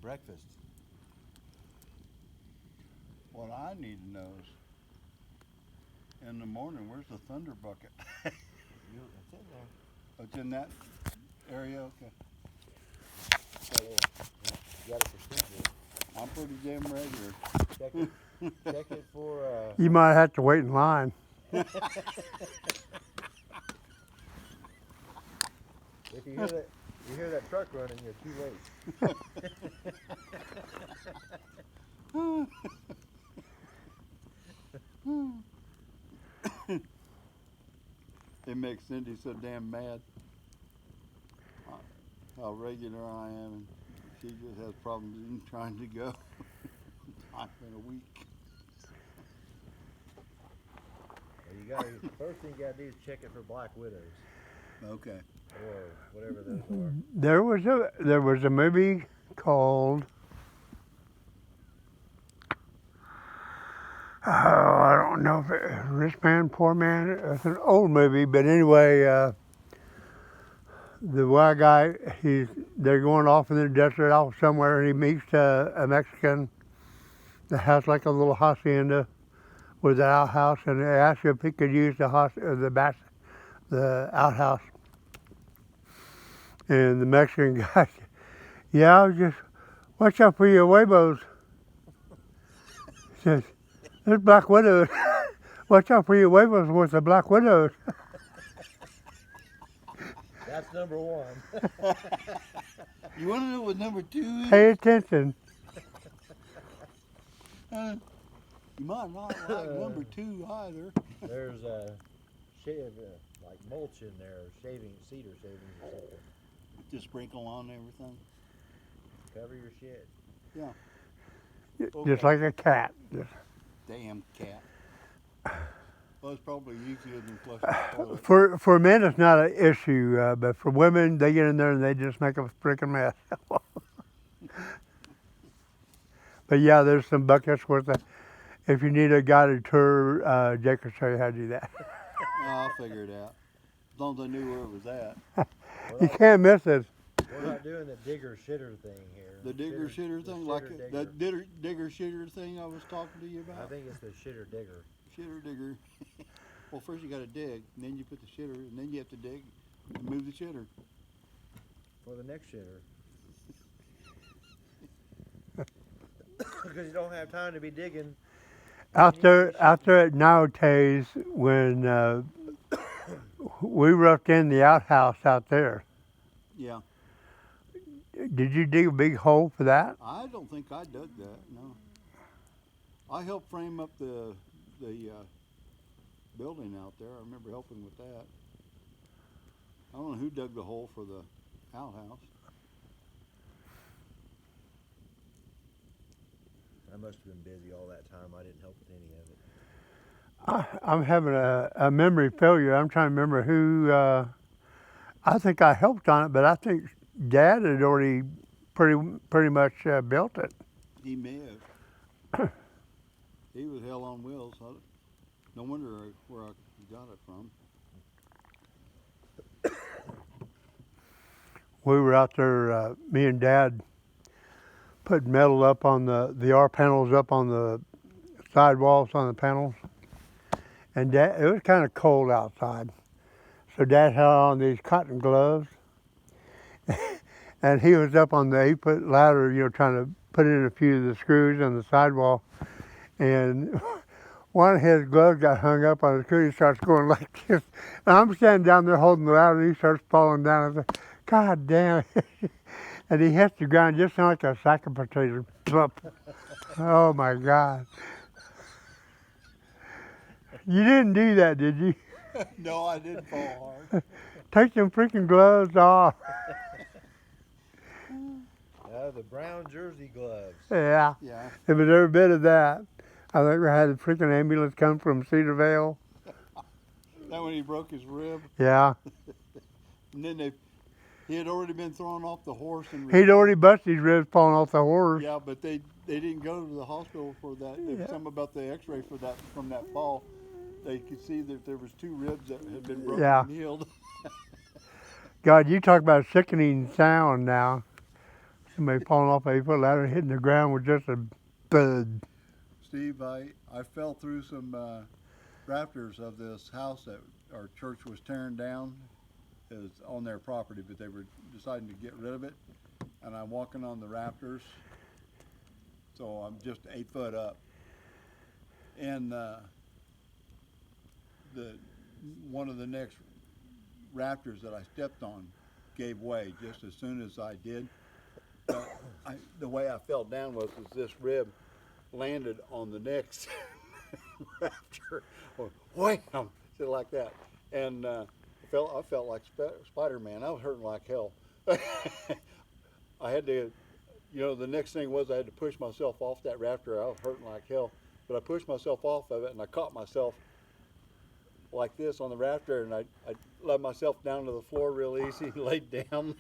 breakfast. What I need to know is, in the morning, where's the thunder bucket? It's in there. Oh, it's in that area? Okay. So, you got a procedure. I'm pretty damn regular. Check it for. You might have to wait in line. If you hear that truck running, you're too late. It makes Cindy so damn mad. How regular I am, and she just has problems even trying to go. Time in a week. Well, first thing you gotta do is check it for black widows. Okay. Or whatever those are. There was a movie called I don't know if Rich Man, Poor Man. It's an old movie, but anyway, the white guy, they're going off in the desert off somewhere, and he meets a Mexican that has like a little hacienda with an outhouse, and they ask him if he could use the outhouse. And the Mexican guy, yeah, I'll just watch out for your huevos. He says, there's black widows. Watch out for your huevos with the black widows. That's number one. You want to know what number 2 is? Pay attention. You might not like number 2 either. There's like mulch in there, cedar shavings or something. Just sprinkle on everything. Cover your shit. Yeah. Just like a cat. Damn cat. Well, it's probably easier than flushing the toilet. For men, it's not an issue, but for women, they get in there and they just make a freaking mess. But yeah, there's some buckets with it. If you need a guided tour, Jake will show you how to do that. I'll figure it out. As long as I knew where it was at. You can't miss it. We're not doing the digger shitter thing here. The digger shitter thing, like that digger shitter thing I was talking to you about? I think it's the shitter digger. Shitter digger. Well, first you got to dig, and then you put the shitter, and then you have to dig and move the shitter. For the next shitter. Because you don't have time to be digging. Out there at nowadays, when we roughed in the outhouse out there. Yeah. Did you dig a big hole for that? I don't think I dug that, no. I helped frame up the building out there. I remember helping with that. I don't know who dug the hole for the outhouse. I must have been busy all that time. I didn't help with any of it. I'm having a memory failure. I'm trying to remember who. I think I helped on it, but I think Dad had already pretty much built it. He may have. He was hell on wheels. No wonder where I got it from. We were out there, me and Dad put metal up on the R panels up on the sidewalls on the panels. And Dad, it was kind of cold outside. So Dad had on these cotton gloves. And he was up on the 8-foot ladder, trying to put in a few of the screws on the sidewall. And one of his gloves got hung up on the screw. He starts going like this. And I'm standing down there holding the ladder, and he starts falling down. I said, God damn it. And he hits the ground just like a sack of potatoes. Oh my God. You didn't do that, did you? No, I didn't fall hard. Take them freaking gloves off. The brown jersey gloves. Yeah. Yeah. It was every bit of that. I think we had a freaking ambulance come from Cedarvale. That when he broke his rib. Yeah. And then he had already been thrown off the horse. He'd already busted his ribs falling off the horse. Yeah, but they didn't go to the hospital for that. There was something about the x-ray from that fall. They could see that there was 2 ribs that had been broken and healed. God, you talk about a sickening sound now. somebody falling off a 8-foot ladder and hitting the ground with just a thud. Steve, I fell through some rafters of this house that our church was tearing down. It was on their property, but they were deciding to get rid of it. And I'm walking on the rafters, so I'm just 8 foot up. And one of the next rafters that I stepped on gave way just as soon as I did. But the way I fell down was this rib landed on the next rafter, wham, just like that, and I felt like Spider-Man. I was hurting like hell. I had to, the next thing was I had to push myself off that rafter. I was hurting like hell, but I pushed myself off of it, and I caught myself like this on the rafter, and I let myself down to the floor real easy and laid down.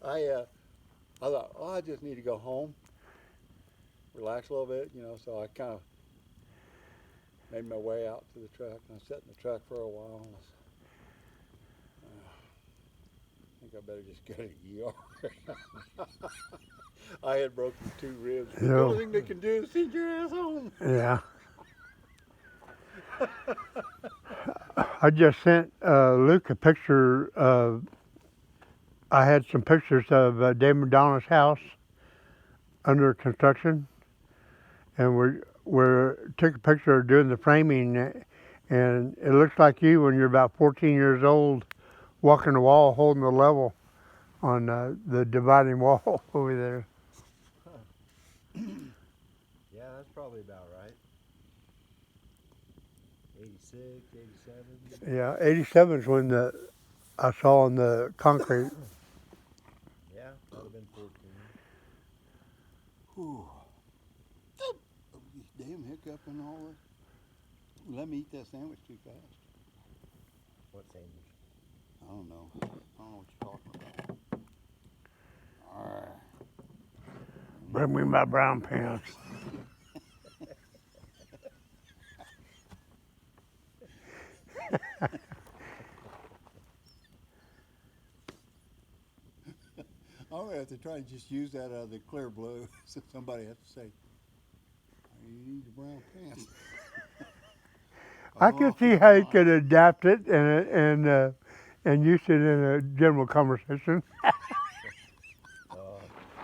I thought, I just need to go home, relax a little bit, so I kind of made my way out to the truck, and I sat in the truck for a while. And I think I better just go to the ER. I had broken 2 ribs. Yeah. The only thing they can do is send your ass home. Yeah. I just sent Luke a picture of, I had some pictures of Dave McDonald's house under construction, and we took a picture of doing the framing, and it looks like you when you're about 14 years old, walking the wall, holding the level on the dividing wall over there. Yeah, that's probably about right. 86, 87. Yeah, 87 is when I saw on the concrete. Yeah, that would have been 14. Whew. Damn hiccup and all this. Let me eat that sandwich too fast. What sandwich? I don't know what you're talking about. All right. Bring me my brown pants. I'm gonna have to try to just use that out of the clear blue, so somebody has to say, "You need your brown pants." I could see how you could adapt it and use it in a general conversation.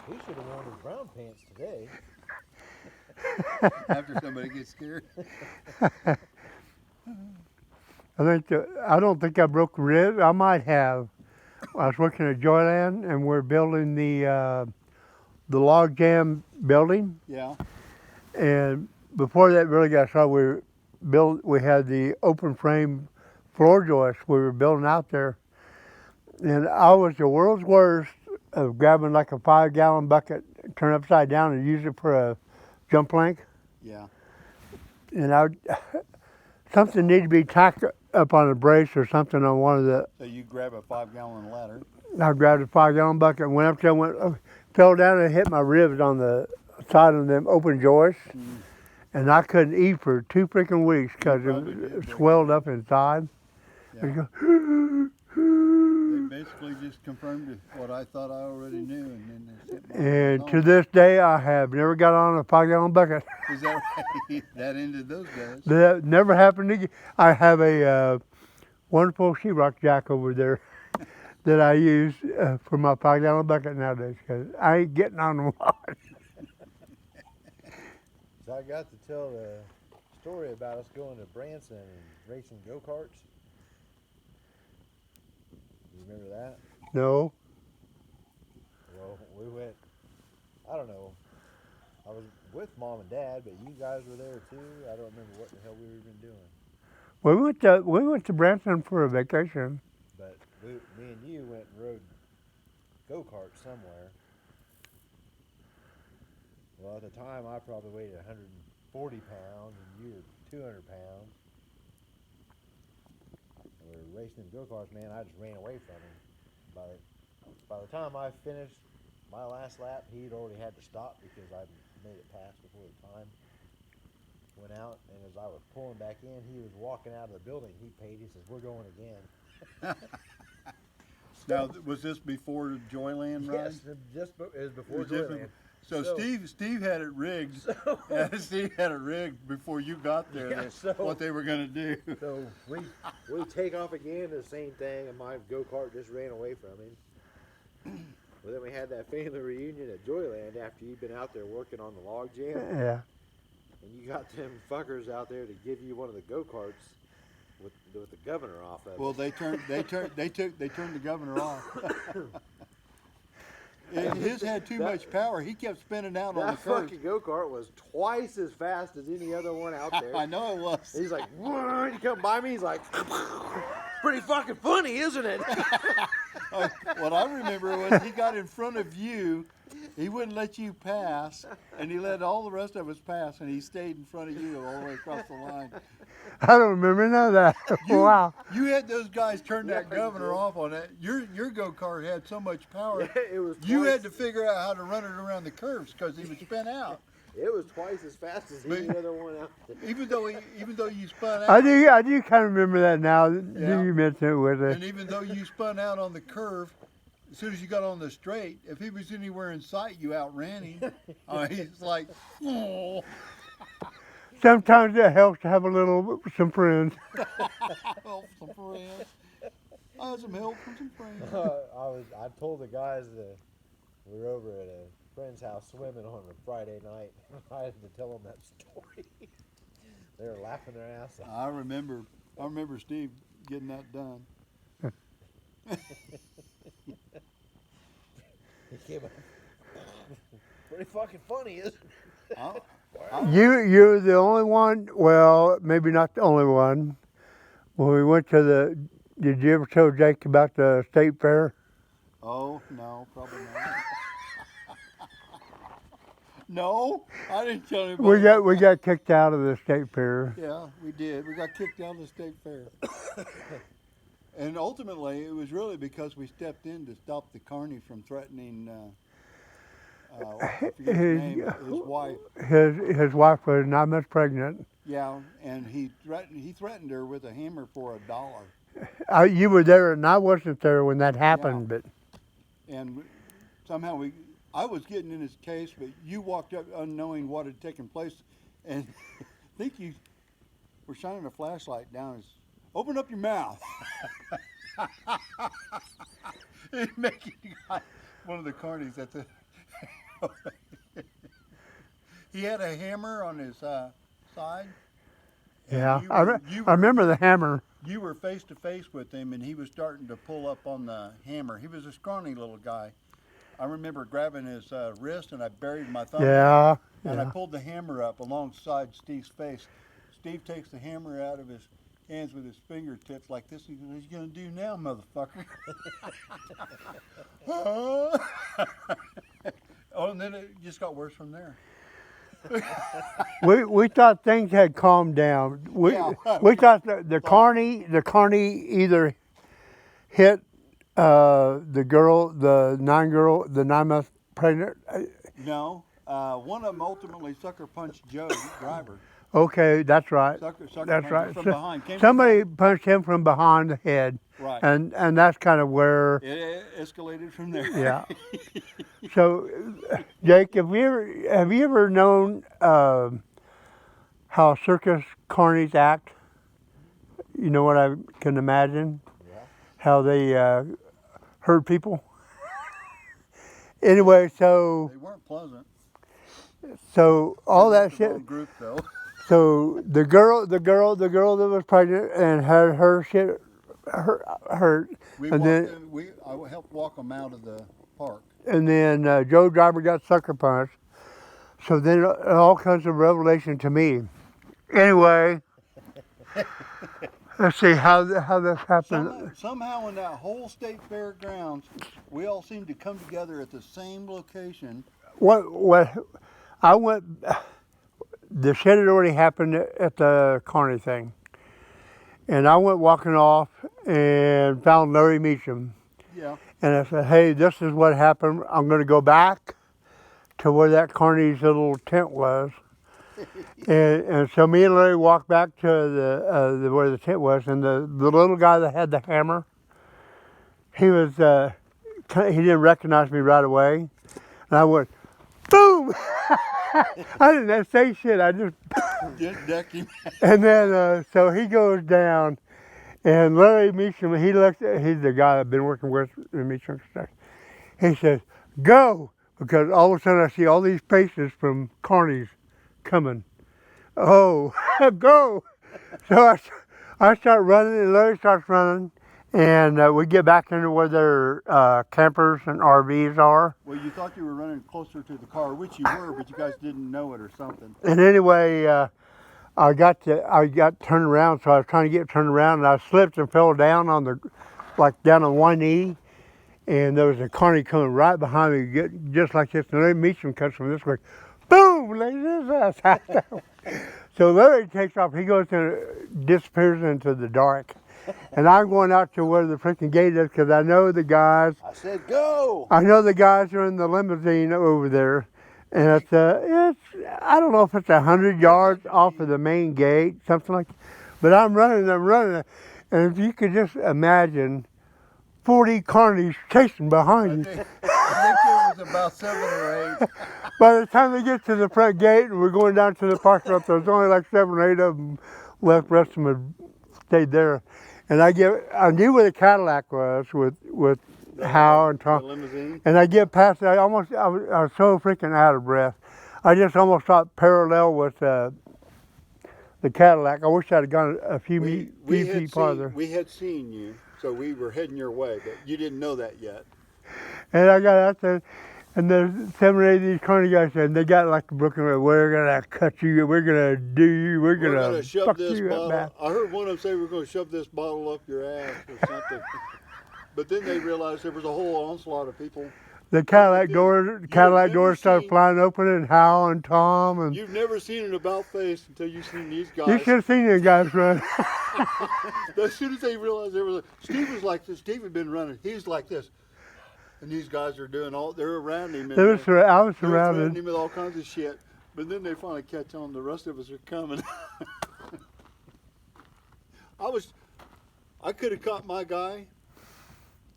He should have worn his brown pants today. After somebody gets scared. I don't think I broke a rib. I might have. I was working at Joyland, and we're building the log jam building. Yeah. And before that really got started, we had the open frame floor joists we were building out there. And I was the world's worst of grabbing like a 5-gallon bucket, turn it upside down and use it for a jump plank. Yeah. And something needed to be tacked up on a brace or something on one of the. So you grab a 5-gallon ladder. I grabbed a 5-gallon bucket and went up there, fell down and hit my ribs on the side of them open joists. Mm. And I couldn't eat for 2 freaking weeks because it swelled up inside. Yeah. They basically just confirmed what I thought I already knew, and then and to this day, I have never got on a 5-gallon bucket. Is that right? That ended those days. That never happened again. I have a wonderful sheetrock jack over there that I use for my 5-gallon bucket nowadays because I ain't getting on the water. So I got to tell the story about us going to Branson and racing go-karts. You remember that? No. Well, we went, I don't know, I was with Mom and Dad, but you guys were there too. I don't remember what the hell we were even doing. We went to Branson for a vacation. But me and you went and rode go-karts somewhere. Well, at the time, I probably weighed 140 pounds, and you were 200 pounds. And we were racing go-karts, man. I just ran away from him. By the time I finished my last lap, he'd already had to stop because I made it past before the time went out. And as I was pulling back in, he was walking out of the building. He paid. He says, "We're going again." Now, was this before the Joyland ride? Yes, it was before It was just Joyland. So Steve had it rigged. Steve had it rigged before you got there. Yeah, That's what they were gonna do. So we take off again, the same thing, and my go-kart just ran away from him. Well, then we had that family reunion at Joyland after you'd been out there working on the log jam, Yeah. and you got them fuckers out there to give you one of the go-karts with the governor off of it. Well, they turned the governor off. His had too much power. He kept spinning out on the That curb. fucking go-kart was twice as fast as any other one out there. I know it was. He's like, "Whoa," he come by me, he's like, pretty fucking funny, isn't it? What I remember was he got in front of you, he wouldn't let you pass, and he let all the rest of us pass, and he stayed in front of you all the way across the line. I don't remember none of that. Wow. You had those guys turn that Yeah, governor I did. off on that. Your go-kart had so much power. Yeah, it was You twice- had to figure out how to run it around the curves because he would spin out. It was twice as fast as any other one out there. Even though you spun out. I do kind of remember that now. Yeah. You mentioned it with And it. even though you spun out on the curve, as soon as you got on the straight, if he was anywhere in sight, you outran him. He's like, oh. Sometimes it helps to have some friends. Help some friends. I had some help from some friends. I told the guys that we were over at a friend's house swimming on a Friday night. I had to tell them that story. They were laughing their ass off. I remember Steve getting that done. He came up. Pretty fucking funny, isn't it? You're the only one. Well, maybe not the only one. When we went to did you ever tell Jake about the state fair? Oh, no, probably not. No, I didn't tell anybody. We got kicked out of the state fair. Yeah, we did. We got kicked out of the state fair. And ultimately, it was really because we stepped in to stop the carney from threatening, I forget his name, his wife. His wife was 9 months pregnant. Yeah, and he threatened her with a hammer for $1. You were there, and I wasn't there when that happened. But And somehow I was getting in his case, but you walked up unknowing what had taken place, and I think you were shining a flashlight down his. Open up your mouth. Making one of the carnies at the. He had a hammer on his side. yeah, You I remember the hammer. You were face to face with him, and he was starting to pull up on the hammer. He was a scrawny little guy. I remember grabbing his wrist, and I buried my thumb. Yeah. And I pulled the hammer up alongside Steve's face. Steve takes the hammer out of his hands with his fingertips like this. He goes, "What you gonna do now, motherfucker?" Oh, and then it just got worse from there. We thought things had calmed down. We thought the carney either hit the 9 month pregnant. No, one of them ultimately sucker punched Joe, the driver. Okay, that's right. Sucker That's punched right. him from behind. Came Somebody punched him from behind the head. Right. And that's kind of where. It escalated from there. Yeah. So, Jake, have you ever known how circus carnies act? You know what I can imagine? Yeah. How they hurt people? Anyway, so They weren't pleasant. all that The shit. wrong group, though. So the girl that was pregnant and had her shit hurt, I helped walk them out of the park. and then Joe Driver got sucker punched. So then it all comes to revelation to me. Anyway, let's see how this happened. Somehow in that whole state fairgrounds, we all seemed to come together at the same location. What I went. The shit had already happened at the carny thing, and I went walking off and found Larry Meacham. Yeah. And I said, "Hey, this is what happened. I'm going to go back to where that carny's little tent was." and so me and Larry walked back to the where the tent was, and the little guy that had the hammer, he was, he didn't recognize me right away. And I went, boom! I didn't say shit, I just, Just decked him. and then, so he goes down, and Larry Meacham, he looks at, he's the guy I've been working with in Meacham stuff. He says, go! Because all of a sudden I see all these faces from Carney's coming. Oh, go! So I start running, and Larry starts running, and we get back into where their campers and RVs are. Well, you thought you were running closer to the car, which you were, but you guys didn't know it or something. And anyway, I got turned around, so I was trying to get turned around, and I slipped and fell down down on one knee, and there was a Carney coming right behind me, just like this, and Larry Meacham comes from this way, boom, lays his ass out. So Larry takes off, he goes and disappears into the dark, and I'm going out to where the freaking gate is, because I know the guys. I said, go! I know the guys are in the limousine over there, and it's I don't know if it's 100 yards off of the main gate, something like that. But I'm running, and if you could just imagine 40 Carneys chasing behind you. I think it was about 7 or 8. By the time they get to the front gate and we're going down to the parking lot, there's only like 7 or 8 of them left. The rest of them had stayed there. And I knew where the Cadillac was with Hal and Tom. The limousine. And I get past it. I was so freaking out of breath. I just almost thought parallel with the Cadillac. I wish I'd gone a few feet farther. We had seen you, so we were heading your way, but you didn't know that yet. And I got out there, and there's 7 or 8 of these Carney guys, and they got like Brooklyn, we're gonna cut you, we're gonna do you, we're gonna shove fuck this you bottle. up. I heard one of them say we're gonna shove this bottle up your ass or something. But then they realized there was a whole onslaught of people. The Cadillac doors started flying open, and Hal and Tom and. You've never seen an about face until you've seen these guys. You should have seen these guys run. As soon as they realized Steve was like this. Steve had been running. He was like this. And these guys are they're around him. I was surrounded. Threatening him with all kinds of shit. But then they finally catch on. The rest of us are coming. I could have caught my guy,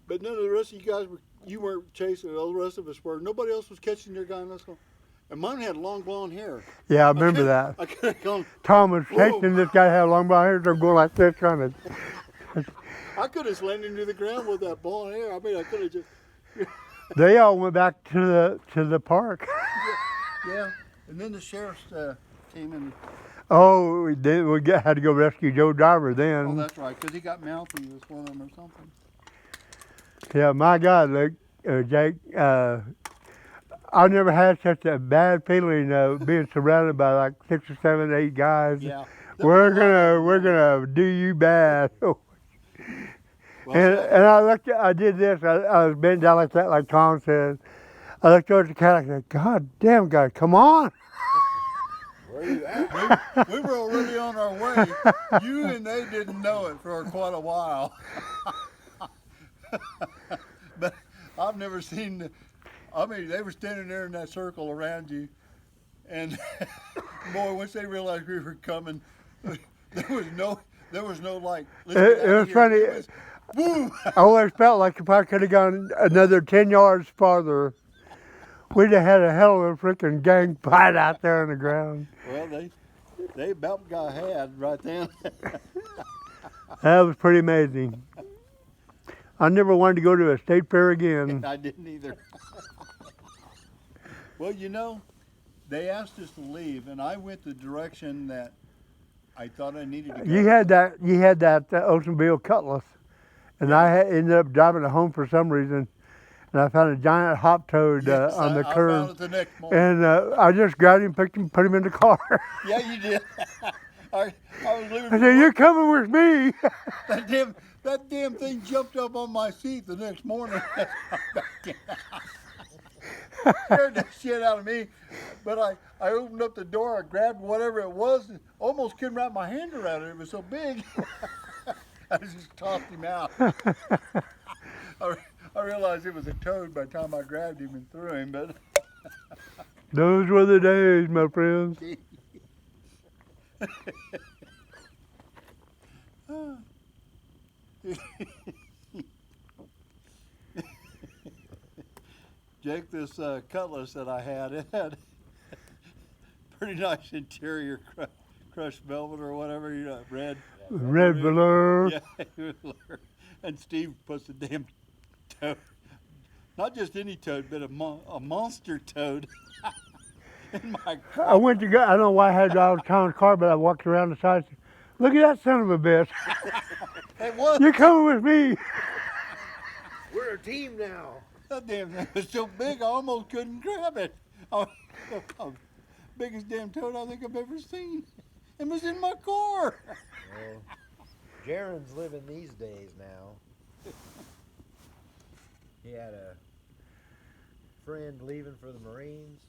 but none of the rest of you guys you weren't chasing. All the rest of us were. Nobody else was catching their guy. And mine had long blonde hair. Yeah, I remember that. I could have gone. Tom was chasing this guy had long blonde hair, so going like this, trying to. I could have slammed into the ground with that blonde hair. I mean, I could have just. They all went back to the park. Yeah, and then the sheriff's came in. Oh, we had to go rescue Joe Driver then. Oh, that's right, because he got mouthy with one of them or something. Yeah, my God, look, Jake, I never had such a bad feeling of being surrounded by like 6 or 7, 8 guys. Yeah. We're gonna do you bad. Well, and I did this. I was bent down like that, like Tom said. I looked over at the Cadillac and said, God damn, guy, come on. Where are you at? we were already on our way. You and they didn't know it for quite a while. But I've never seen, they were standing there in that circle around you. And boy, once they realized we were coming, there was no like. It was funny. Boom! I always felt like if I could have gone another 10 yards farther, we'd have had a hell of a freaking gang fight out there on the ground. Well, they about got had right then. That was pretty amazing. I never wanted to go to a state fair again. I didn't either. Well, they asked us to leave, and I went the direction that I thought I needed to go. You had that Oldsmobile Cutlass, and I ended up driving it home for some reason, and I found a giant hop toad on the curb. I found it the next morning. And I just grabbed him, picked him, put him in the car. Yeah, you did. I was leaving. I said, "You're coming with me." That damn thing jumped up on my seat the next morning. Scared the shit out of me. But I opened up the door, I grabbed whatever it was, and almost couldn't wrap my hand around it. It was so big. I just tossed him out. I realized it was a toad by the time I grabbed him and threw him, but Those were the days, my friends. Jake, this Cutlass that I had, it had pretty nice interior, crushed velvet or whatever, you know, red. Red velour. Yeah, and Steve puts the damn toad, not just any toad, but a monster toad in my car. I went to go. I don't know why I had to drive Tom's car, but I walked around the side. And said, look at that son of a bitch! It was. You're coming with me. We're a team now. That damn thing was so big, I almost couldn't grab it. Biggest damn toad I think I've ever seen. It was in my car. Well, Jaron's living these days now. He had a friend leaving for the Marines.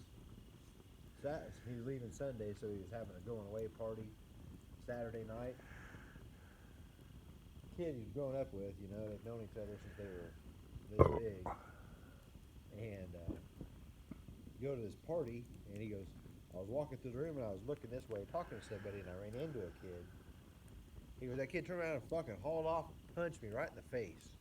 He was leaving Sunday, so he was having a going away party Saturday night. Kid he's grown up with, you know, they've known each other since they were this big. And go to this party, and he goes, I was walking through the room and I was looking this way talking to somebody, and I ran into a kid. He goes, that kid turned around and fucking hauled off and punched me right in the face.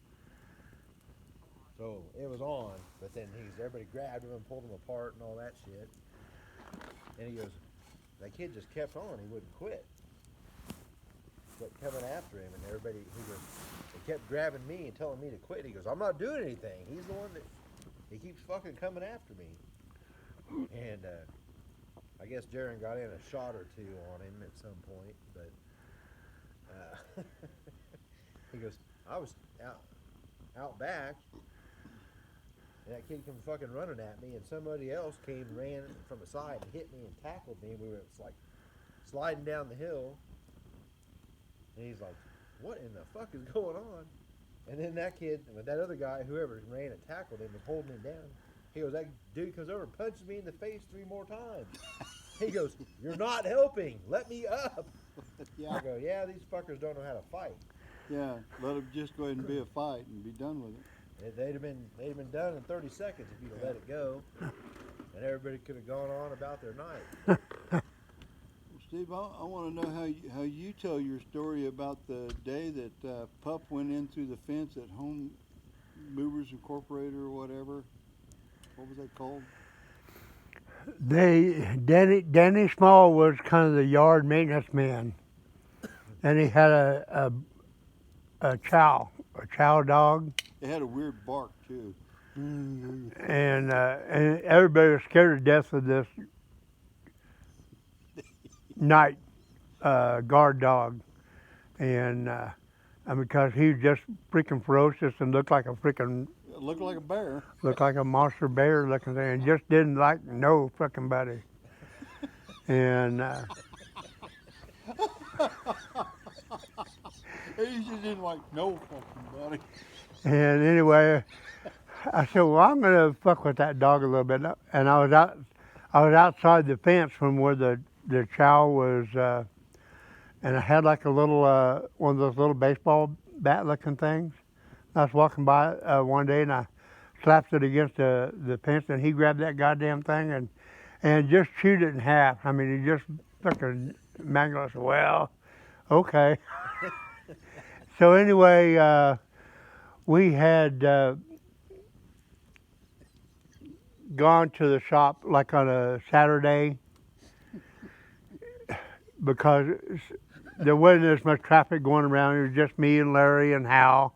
So it was on, but then everybody grabbed him and pulled him apart and all that shit. And he goes, that kid just kept on, he wouldn't quit. Kept coming after him, and everybody, he goes, they kept grabbing me and telling me to quit. He goes, I'm not doing anything. He's the one that, he keeps fucking coming after me. And I guess Jaron got in a shot or two on him at some point, but he goes, I was out back, and that kid came fucking running at me, and somebody else came, ran from the side and hit me and tackled me. We were like sliding down the hill, and he's like, what in the fuck is going on? And then that kid, that other guy, whoever ran and tackled him, was holding him down. He goes, that dude comes over and punches me in the face 3 more times. He goes, you're not helping. Let me up. Yeah. I go, yeah, these fuckers don't know how to fight. Yeah, let it just go ahead and be a fight and be done with it. They'd have been done in 30 seconds if you'd have let it go, and everybody could have gone on about their night. Well, Steve, I want to know how you tell your story about the day that Pup went in through the fence at Home Movers Incorporated or whatever. What was that called? Danny Small was kind of the yard maintenance man, and he had a chow dog. It had a weird bark too. And everybody was scared to death of this night guard dog, and because he was just freaking ferocious and looked like a freaking It looked like a bear. looked like a monster bear looking thing, and just didn't like no fucking buddy. And He just didn't like no fucking buddy. and anyway, I said, well, I'm gonna fuck with that dog a little bit, and I was outside the fence from where the chow was, and I had like a little one of those little baseball bat looking things. I was walking by one day and I slapped it against the fence, and he grabbed that goddamn thing and just chewed it in half. I mean, he just fucking mangled us. Well, okay. So anyway, we had gone to the shop like on a Saturday because there wasn't as much traffic going around. It was just me and Larry and Hal.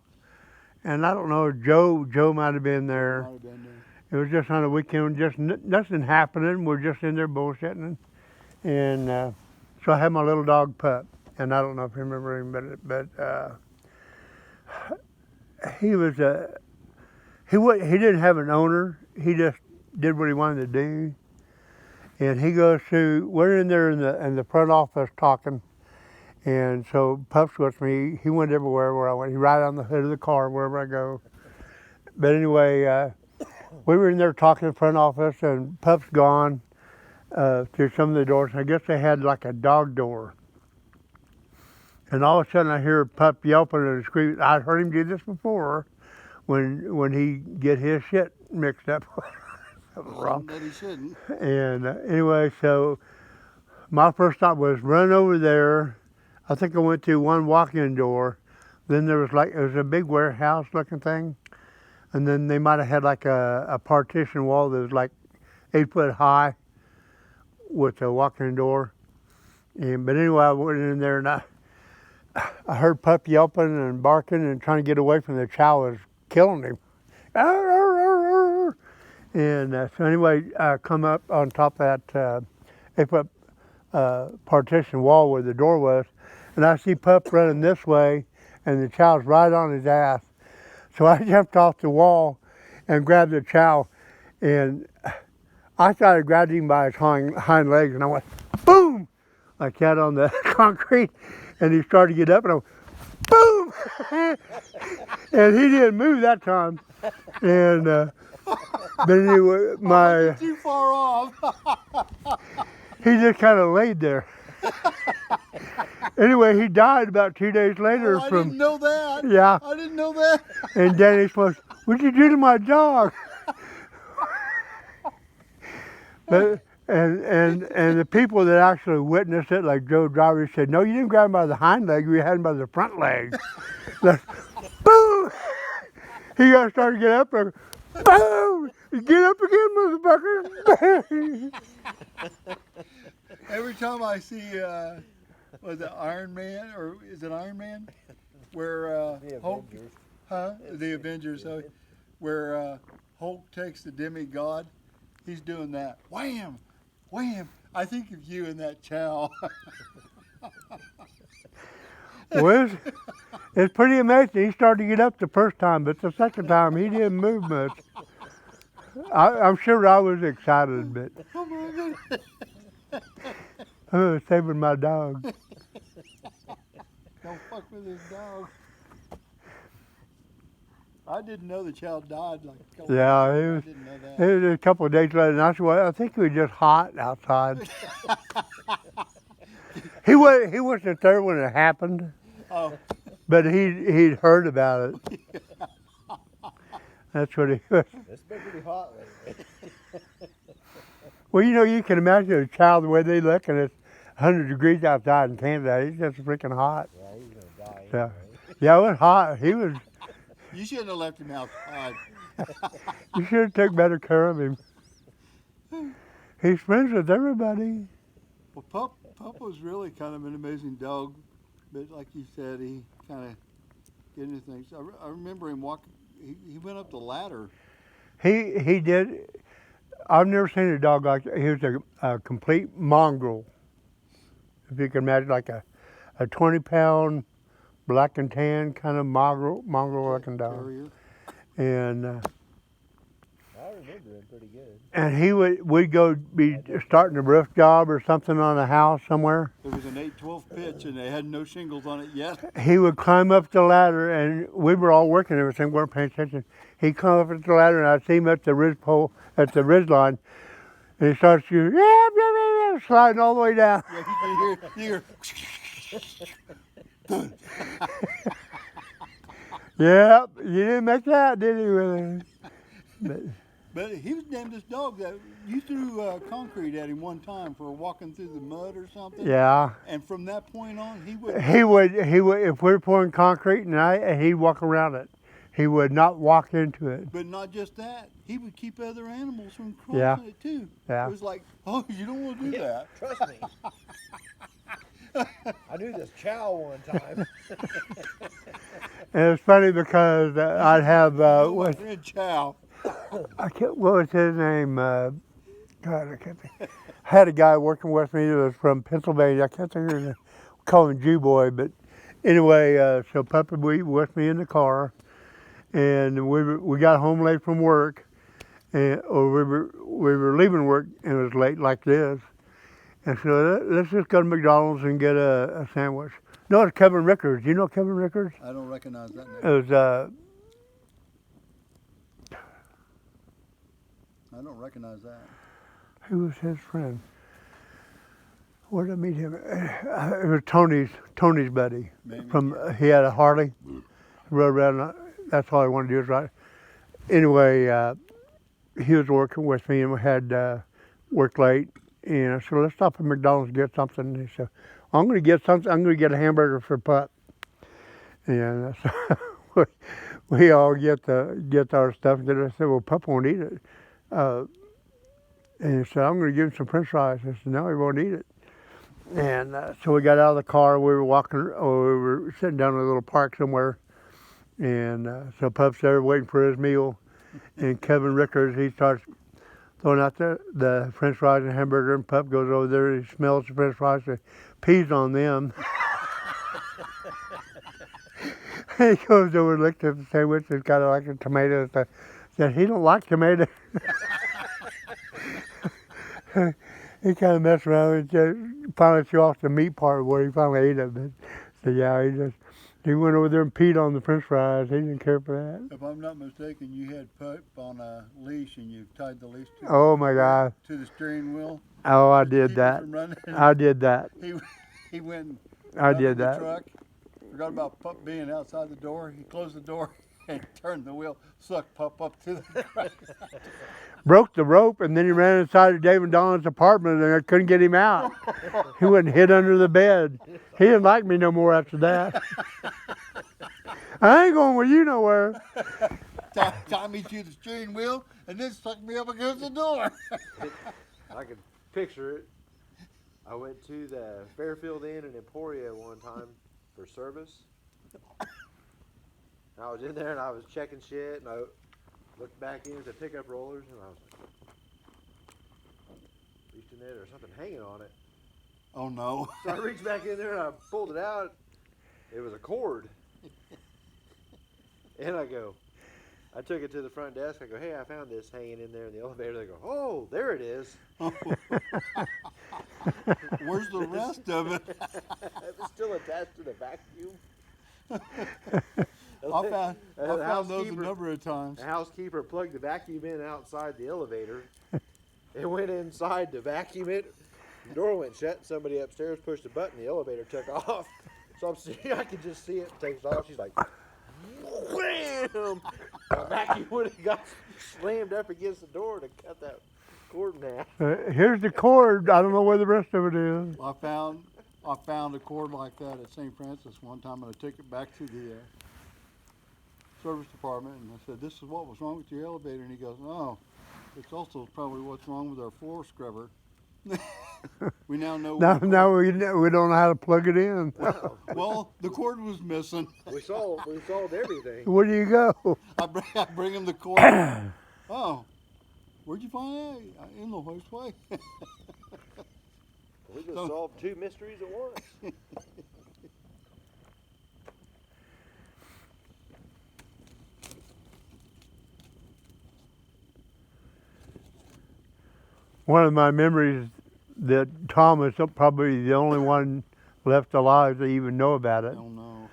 And I don't know, Joe might have been there. Might have been there. It was just on a weekend, just nothing happening. We're just in there bullshitting. And so I had my little dog Pup, and I don't know if you remember him, but he was he didn't have an owner. He just did what he wanted to do. And he goes to, we're in there in the front office talking. And so Pup's with me. He went everywhere where I went. He ride on the hood of the car wherever I go. But anyway, we were in there talking in the front office, and Pup's gone through some of the doors. I guess they had like a dog door. And all of a sudden I hear Pup yelping and screaming. I'd heard him do this before when he get his shit mixed up. Something that he shouldn't. And anyway, so my first thought was run over there. I think I went to one walk-in door. Then there was it was a big warehouse looking thing. and then they might have had like a partition wall that was like 8 foot high with a walk-in door. But anyway, I went in there and I heard Pup yelping and barking and trying to get away from the chow was killing him. And so anyway, I come up on top of that 8 foot partition wall where the door was, and I see Pup running this way, and the chow's right on his ass. So I jumped off the wall and grabbed the chow, and I thought I grabbed him by his hind legs, and I went boom like that on the concrete, and he started to get up, and I went boom, and he didn't move that time. And but anyway, Too far off. he just kind of laid there. Anyway, he died about 2 days later I from. didn't know that. Yeah. I didn't know that. And Danny was, "What'd you do to my dog?" But and the people that actually witnessed it, like Joe Driver, said, "No, you didn't grab him by the hind leg. You had him by the front leg." Like, boom! He got started to get up and boom! Get up again, motherfucker! Every time I see, was it Iron Man, or is it Iron Man? Where The Hulk, Avengers. the Avengers, where Hulk takes the demigod, he's doing that. Wham! Wham! I think of you in that chow. Well, it's pretty amazing. He started to get up the first time, but the second time he didn't move much. I'm sure I was excited, but I was saving my dog. Don't fuck with his dog. I didn't know the child died like a couple Yeah, days. it was. I didn't know that. It was a couple of days later, and I said, "Well, I think it was just hot outside." He wasn't there when it happened, Oh, but he'd heard about it. That's what he was. It's been pretty hot lately. Well, you can imagine a child the way they look, and it's 100 degrees outside in Canada. It's just freaking hot. Yeah, he's gonna die Yeah, anyway. yeah, it was hot. He was. you shouldn't have left him outside. You should have took better care of him. He's friends with everybody. Well, Pup was really kind of an amazing dog, but like you said, he kind of get into things. I remember him walking. He went up the ladder. He did. I've never seen a dog like that. He was a complete mongrel. If you can imagine, like a 20-pound black and tan kind of mongrel looking dog. Terrier. And I remember him pretty good. and we'd go be starting a roof job or something on a house somewhere. It was an 8-12 pitch, and they had no shingles on it yet. He would climb up the ladder, and we were all working and everything, weren't paying attention. He'd come up the ladder, and I'd see him at the ridge pole, at the ridge line, and he starts shooting, sliding all the way down. Yeah, you hear Yep, you didn't make that, did you, really? But he was the damnedest dog that you threw concrete at him one time for walking through the mud or something. Yeah. And from that point on, he would. He would, if we were pouring concrete and he'd walk around it. He would not walk into it. But not just that, he would keep other animals from crossing Yeah. it too. Yeah. It was like, oh, you don't want to do that. Trust me. I knew this chow one time. And it's funny because I'd have, My what friend Chow. what was his name? God, I can't think. I had a guy working with me that was from Pennsylvania. I can't think of his name. We call him Jew Boy. But anyway, so Papa was with me in the car. And we got home late from work, or we were leaving work, and it was late like this. And so let's just go to McDonald's and get a sandwich. No, it's Kevin Rickards. You know Kevin Rickards? I don't recognize that It name. was I don't recognize that. who was his friend? Where did I meet him? It was Tony's buddy. Maybe. He had a Harley. Rode around. That's all I wanted to do is ride. Anyway, he was working with me, and we had worked late. And I said, let's stop at McDonald's and get something. And he said, I'm going to get something. I'm going to get a hamburger for Pup. And so we all get our stuff. And then I said, well, Pup won't eat it. And he said, I'm going to give him some French fries. I said, no, he won't eat it. And so we got out of the car. We were walking, or we were sitting down in a little park somewhere. And so Pup's there waiting for his meal. And Kevin Rickers, he starts throwing out the French fries and hamburger. And Pup goes over there. He smells the French fries and pees on them. He goes over and looks at the sandwich. It's kind of like a tomato. Said he don't like tomatoes. He kind of messed around and finally threw off the meat part where he finally ate it. But, so yeah, he went over there and peed on the French fries. He didn't care for that. If I'm not mistaken, you had Pup on a leash and you tied the leash to Oh my God. to the steering wheel. Oh, I to did keep it that. from running. I did that. He went and I got did in the that. truck. Forgot about Pup being outside the door. He closed the door and turned the wheel, sucked Pup up to the ground. Broke the rope, and then he ran inside of Dave and Don's apartment, and I couldn't get him out. He went and hid under the bed. He didn't like me no more after that. I ain't going with you nowhere. Tied me to the steering wheel and then stuck me up against the door. I could picture it. I went to the Fairfield Inn in Emporia one time for service. I was in there and I was checking shit, and I looked back into the pickup rollers, and I was like, reached in there, there's something hanging on it. Oh no. So I reached back in there and I pulled it out. It was a cord. And I took it to the front desk. I go, hey, I found this hanging in there in the elevator. They go, oh, there it is. Where's the rest of it? It's still attached to the vacuum. I found those a housekeeper- number of times. The housekeeper plugged the vacuum in outside the elevator. It went inside to vacuum it. The door went shut. Somebody upstairs pushed a button. The elevator took off. So I could just see it takes off. She's like, wham! The vacuum would have got slammed up against the door to cut that cord in half. Here's the cord. I don't know where the rest of it is. I found a cord like that at St. Francis one time, and I took it back to the service department, and I said, this is what was wrong with your elevator. And he goes, oh, it's also probably what's wrong with our floor scrubber. We now know. Now we don't know how to plug it in. Well, the cord was missing. We solved everything. Where do you go? I bring him the cord. Oh, where'd you find that? In the hoist way. We just solved two mysteries at once. One of my memories that Tom is probably the only one left alive to even know about it. Oh no.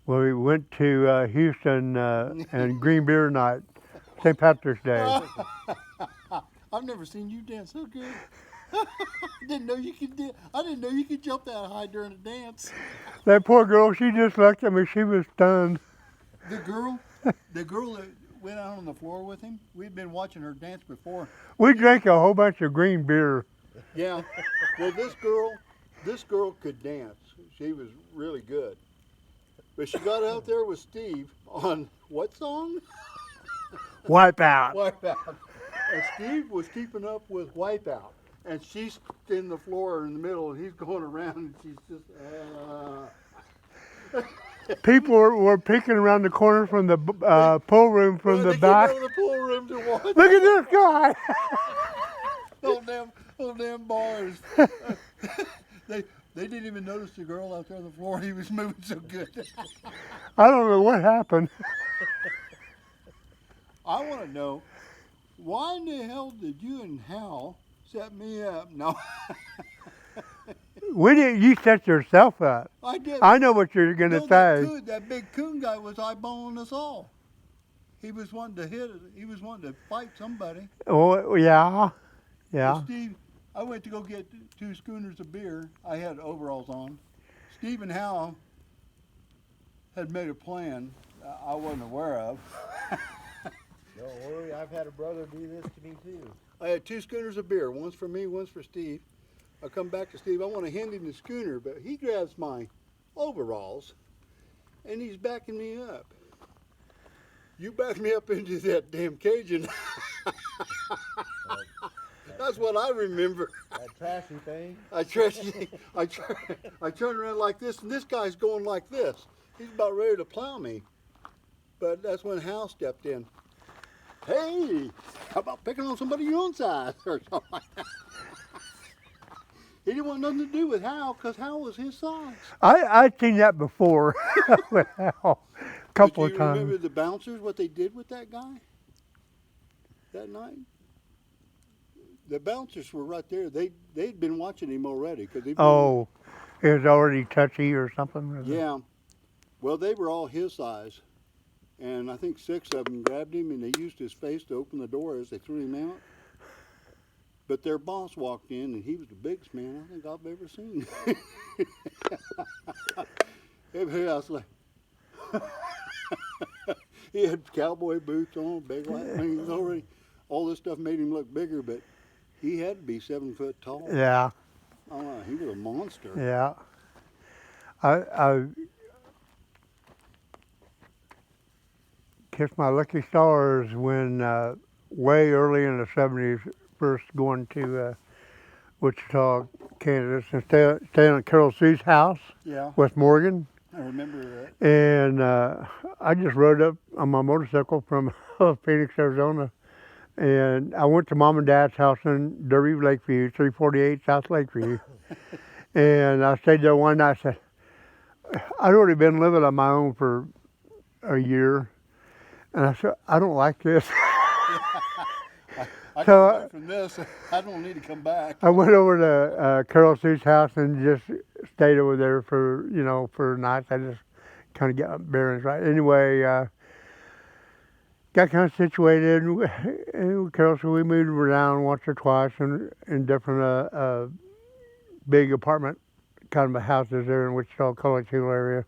Well, we went to Houston and Green Beer Night, St. Patrick's Day. I've never seen you dance so good. I didn't know you could jump that high during a dance. That poor girl, she just looked at me. She was stunned. The girl that went out on the floor with him, we'd been watching her dance before. We drank a whole bunch of green beer. Yeah. Well, this girl could dance. She was really good. But she got out there with Steve on what song? Wipeout. Wipeout. And Steve was keeping up with Wipeout. And she's in the floor in the middle, and he's going around, and she's just. People were peeking around the corner from the pool room from the back. They came out of the pool room to watch. Look at this guy. Old damn bars. They didn't even notice the girl out there on the floor. He was moving so good. I don't know what happened. I want to know, why in the hell did you and Hal set me up? No. We didn't. You set yourself up. I did. I know what you're going to say. That big coon guy was eyeballing us all. He was wanting to hit it. He was wanting to fight somebody. Oh, yeah. Yeah. Well, Steve, I went to go get 2 schooners of beer. I had overalls on. Steve and Hal had made a plan I wasn't aware of. Don't worry, I've had a brother do this to me too. I had 2 schooners of beer. One's for me, one's for Steve. I come back to Steve. I want to hand him the schooner, but he grabs my overalls, and he's backing me up. You backed me up into that damn Cajun. That's what I remember. That trashy thing. I turned around like this, and this guy's going like this. He's about ready to plow me. But that's when Hal stepped in. Hey, how about picking on somebody your own size or something like that? He didn't want nothing to do with Hal because Hal was his size. I'd seen that before with Hal a couple But of do you remember times. the bouncers, what they did with that guy that night? The bouncers were right there. They'd been watching him already. Oh, it was already touchy or something? Yeah. Well, they were all his size. And I think 6 of them grabbed him and they used his face to open the door as they threw him out. But their boss walked in and he was the biggest man I think I've ever seen. Everybody else like, he had cowboy boots on, big light. I mean, he was already, all this stuff made him look bigger, but he had to be 7 foot tall. Yeah, Oh, he was a monster. yeah. I kissed my lucky stars when way early in the 70s, first going to Wichita, Kansas, and staying at Carol Sue's house Yeah, with Morgan. I remember that. And I just rode up on my motorcycle from Phoenix, Arizona. And I went to Mom and Dad's house in Derby, Lakeview, 348 South Lakeview. And I stayed there one night. I said, I'd already been living on my own for a year. And I said, I don't like this. I So, come back from this. I don't need to come back. I went over to Carol Sue's house and just stayed over there for, for nights. I just kind of got bearings right. Anyway, got kind of situated. And Carol Sue, we moved around once or twice in different big apartment kind of houses there in Wichita, College Hill area.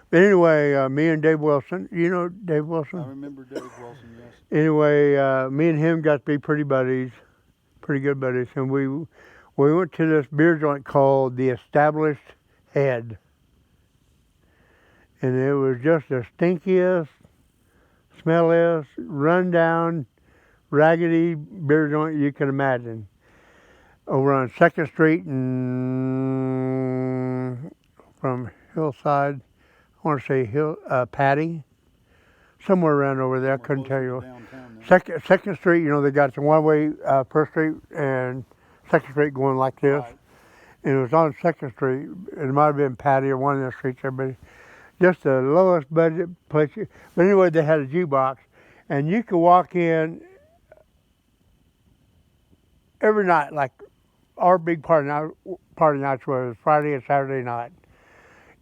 But anyway, me and Dave Wilson, you know Dave Wilson? I remember Dave Wilson, yes. Anyway, me and him got to be pretty buddies, pretty good buddies, and we went to this beer joint called the Established Head, and it was just the stinkiest, smelliest, rundown, raggedy beer joint you can imagine. Over on 2nd Street and from Hillside, I want to say Patty. Somewhere around over there, I couldn't tell you. Second Street, they got some one-way First Street and 2nd Street going like this. Right. And it was on 2nd Street. It might have been Patty or one of the streets there, but just the lowest budget place. But anyway, they had a jukebox, and you could walk in every night, like our big party nights was Friday and Saturday night.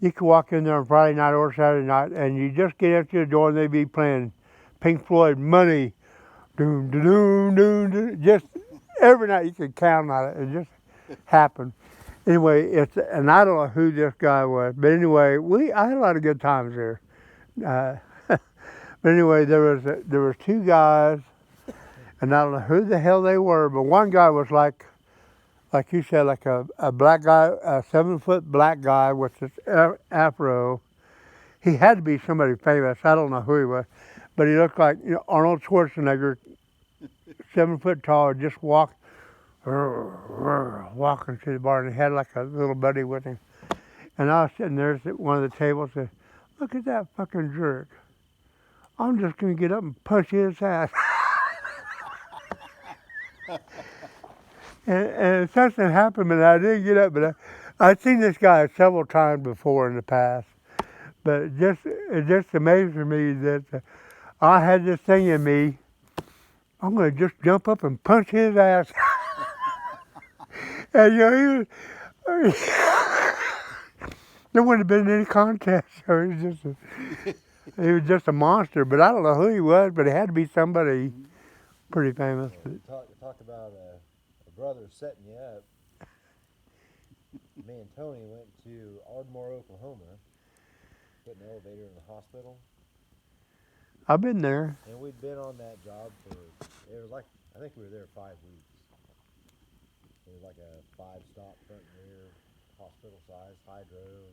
You could walk in there on Friday night or Saturday night, and you just get up to the door, and they'd be playing Pink Floyd, Money, doom, doom, doom, doom. Just every night you could count on it. It just happened. Anyway, and I don't know who this guy was, but anyway, I had a lot of good times there. But anyway, there was 2 guys, and I don't know who the hell they were, but one guy was like you said, like a black guy, a 7-foot black guy with this afro. He had to be somebody famous. I don't know who he was, but he looked like Arnold Schwarzenegger, 7 foot tall, just walking to the bar, and he had like a little buddy with him. And I was sitting there at one of the tables and said, look at that fucking jerk. I'm just going to get up and punch his ass. And something happened, and I didn't get up, but I'd seen this guy several times before in the past. But it just amazed me that I had this thing in me. I'm going to just jump up and punch his ass. And he was, there wouldn't have been any contest. He was just a monster. But I don't know who he was, but it had to be somebody pretty famous. Talk about a brother setting you up. Me and Tony went to Ardmore, Oklahoma, put an elevator in the hospital. I've been there. And we'd been on that job it was like, I think we were there 5 weeks. It was like a 5-stop front and rear, hospital size, hydro.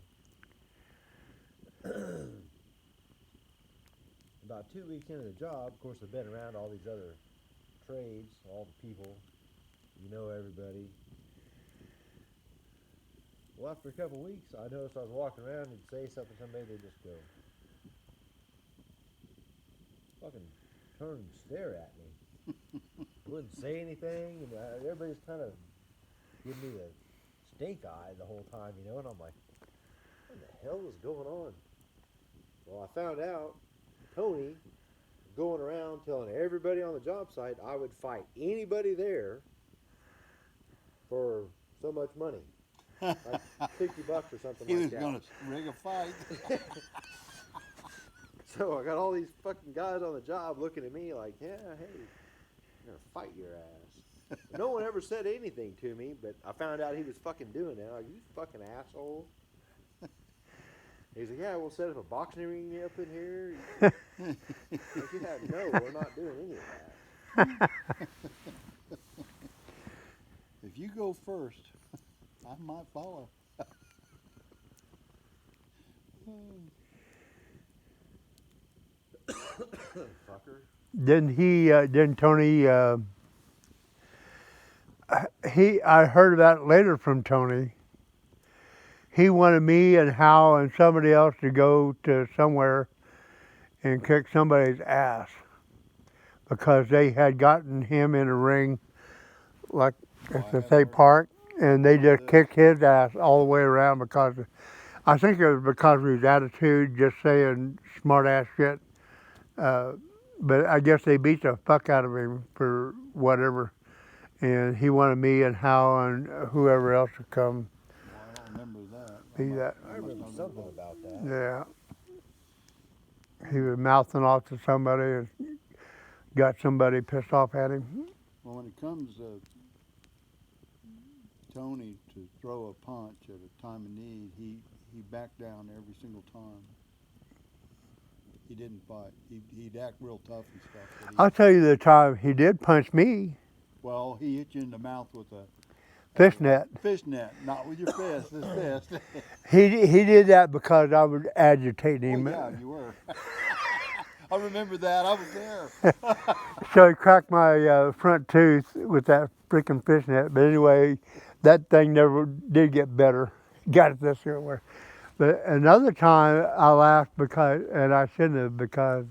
about 2 weeks into the job, of course, I've been around all these other trades, all the people. You know everybody. Well, after a couple weeks, I noticed I was walking around and say something to somebody, they just go, fucking turn and stare at me. Wouldn't say anything, and everybody's kind of giving me the stink eye the whole time, you know, and I'm like, what the hell is going on? Well, I found out Tony going around telling everybody on the job site I would fight anybody there for so much money. Like $50 or something He like was that. gonna rig a fight. So I got all these fucking guys on the job looking at me like, yeah, hey, I'm gonna fight your ass. No one ever said anything to me, but I found out he was fucking doing that. Like, you fucking asshole. He's like, yeah, we'll set up a boxing ring up in here. Like, yeah, no, we're not doing any of that. If you go first, I might follow. Fucker. Didn't Tony, I heard that later from Tony. He wanted me and Hal and somebody else to go to somewhere and kick somebody's ass because they had gotten him in a ring, like at the state park, and they just kicked his ass all the way around because I think it was because of his attitude, just saying smart ass shit. But I guess they beat the fuck out of him for whatever, and he wanted me and Hal and whoever else to come. I don't remember that. Be that. I remember something about that. Yeah. He was mouthing off to somebody and got somebody pissed off at him. Well, when it comes Tony to throw a punch at a time of need, he backed down every single time. He didn't fight. He'd act real tough and stuff. I'll tell you the time he did punch me. Well, he hit you in the mouth with a Fishnet. fishnet, not with your fist. His fist. He did that because I was agitating him. Well, yeah, you were. I remember that. I was there. So he cracked my front tooth with that freaking fishnet. But anyway, that thing never did get better. Got it this year. But another time I laughed because, and I shouldn't have, because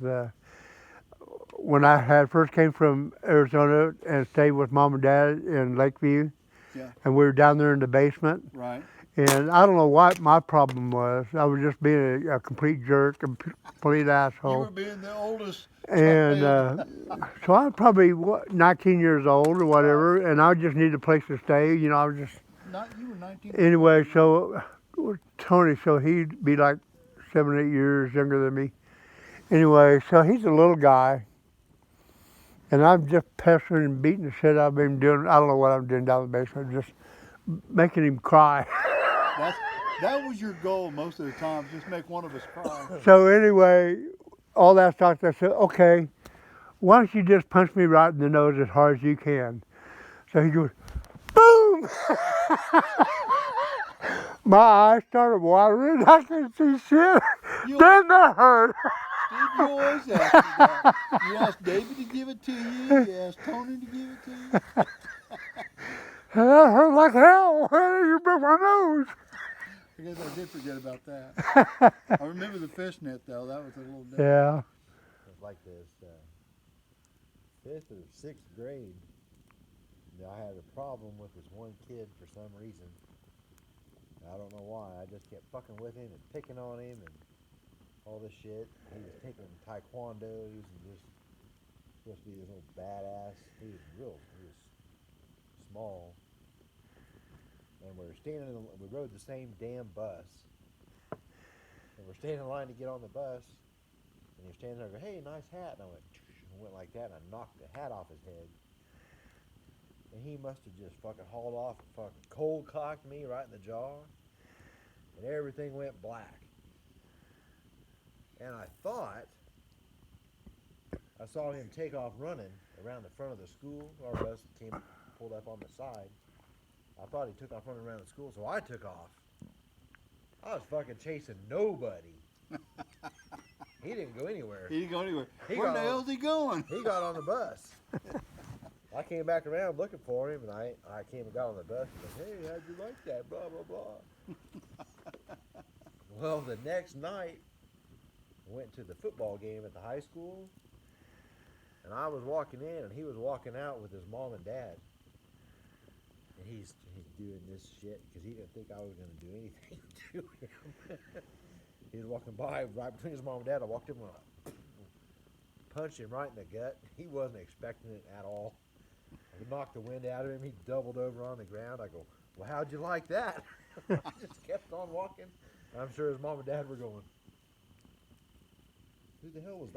when I had first came from Arizona and stayed with Mom and Dad in Lakeview, Yeah. and we were down there in the basement. Right. And I don't know what my problem was. I was just being a complete jerk, a complete asshole. You were being the oldest. And so I was probably 19 years old or whatever, and I just needed a place to stay. You know, I was just. You were 19. Anyway, so Tony, so he'd be like 7 or 8 years younger than me. Anyway, so he's a little guy, and I'm just pestering and beating the shit out of him, doing, I don't know what I'm doing down in the basement, just making him cry. That was your goal most of the time, just make one of us cry. So anyway, all that stuff, I said, okay, why don't you just punch me right in the nose as hard as you can? So he goes, boom! My eyes started watering, I couldn't see shit. Then that hurt. Steve, you always ask me that. You asked David to give it to you, you asked Tony to give it to you. And that hurt like hell. You broke my nose. I guess I did forget about that. I remember the fishnet though, that was a little different. Yeah. It was like this 5th or 6th grade. I had a problem with this one kid for some reason. I don't know why. I just kept fucking with him and picking on him and all this shit. He was taking taekwondo. He was just supposed to be this little badass. He was small. And we rode the same damn bus. And we're standing in line to get on the bus. And he was standing there and go, hey, nice hat. And I went like that and I knocked the hat off his head. And he must have just fucking hauled off and fucking cold cocked me right in the jaw. And everything went black. And I thought I saw him take off running around the front of the school. Our bus pulled up on the side. I thought he took off running around the school, so I took off. I was fucking chasing nobody. He didn't go anywhere. He didn't go anywhere. He Where got the on- hell's he going? He got on the bus. I came back around looking for him, and I came and got on the bus. And said, hey, how'd you like that? Blah, blah, blah. Well, the next night, I went to the football game at the high school, and I was walking in, and he was walking out with his mom and dad. And he's doing this shit because he didn't think I was going to do anything to him. He was walking by right between his mom and dad. I walked in and punched him right in the gut. He wasn't expecting it at all. I knocked the wind out of him. He doubled over on the ground. I go, well, how'd you like that? I just kept on walking. I'm sure his mom and dad were going, who the hell was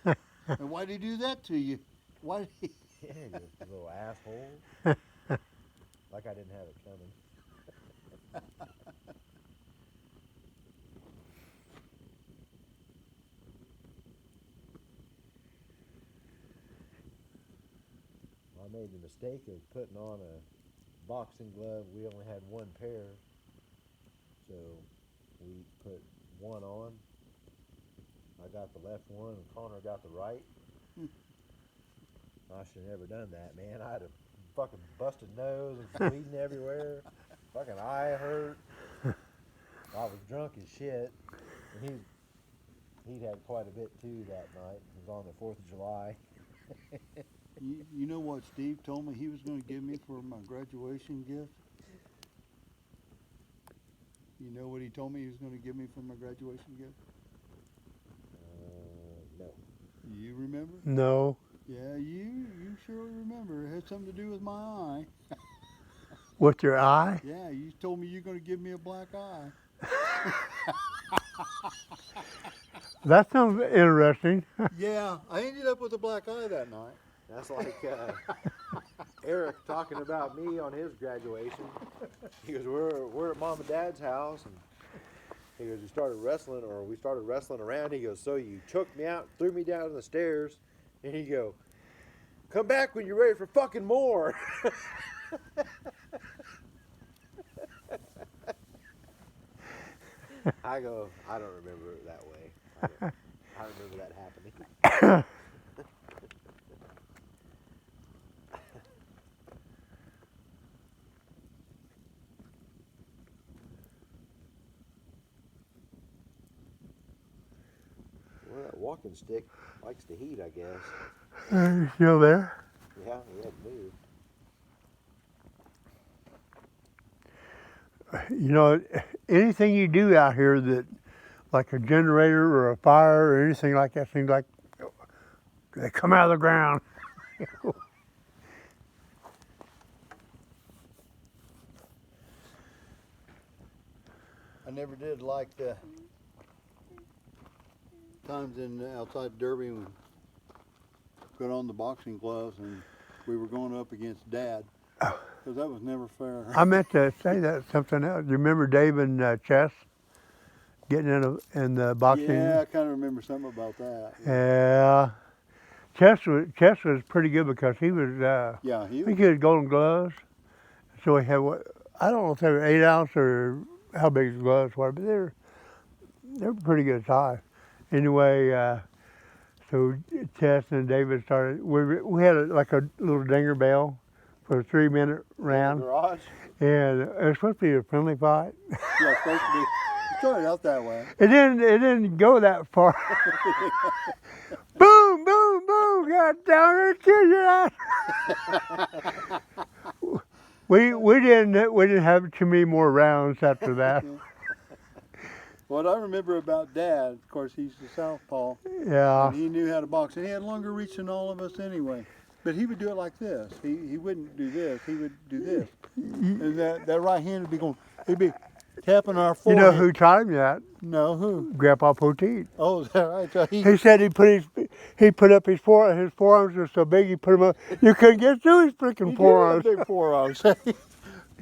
that? And why'd he do that to you? Why did he? Yeah, you little asshole. Like I didn't have it coming. I made the mistake of putting on a boxing glove. We only had one pair, so we put one on. I got the left one, and Connor got the right. I should have never done that, man. I had a fucking busted nose and bleeding everywhere. Fucking eye hurt. I was drunk as shit, and he'd had quite a bit too that night. It was on the 4th of July. You know what Steve told me he was going to give me for my graduation gift? You know what he told me he was going to give me for my graduation gift? No. You remember? No. Yeah, you surely remember. It had something to do with my eye. What's your eye? Yeah, you told me you're going to give me a black eye. That sounds interesting. Yeah, I ended up with a black eye that night. That's like Eric talking about me on his graduation. He goes, we're at Mom and Dad's house, and he goes, we started wrestling around. He goes, so you choked me out, threw me down the stairs, and he go, come back when you're ready for fucking more. I go, I don't remember it that way. I remember that happening. Well, that walking stick likes the heat, I guess. You still there? Yeah, we had to move. You know, anything you do out here that, like a generator or a fire or anything like that, seems like they come out of the ground. I never did like the times in outside Derby when we got on the boxing gloves and we were going up against Dad. Because that was never fair. I meant to say that something else. You remember Dave and Chess getting in the boxing? Yeah, I kind of remember something about that. Yeah. Chess was pretty good because he was. Yeah, I think he had golden gloves. So he had what? I don't know if they were 8 ounce or how big his gloves were, but they were pretty good size. Anyway, so Chess and David started. We had like a little dinger bell for a 3-minute round, Garage? and it was supposed to be a friendly fight. Yeah, it's supposed to be. It started out that way. It didn't go that far. Boom, boom, boom! Got down there, kill your ass. we didn't have too many more rounds after that. What I remember about Dad, of course, he's the southpaw, Yeah. and he knew how to box, and he had longer reach than all of us anyway. But he would do it like this. He wouldn't do this. He would do this, and that right hand would be going. He'd be tapping our You forehead. know who taught him that? No, who? Grandpa Poteet. Oh, is that right? So He said he put up his forearms were so big he put them up. You couldn't get through his freaking he forearms. did have big forearms.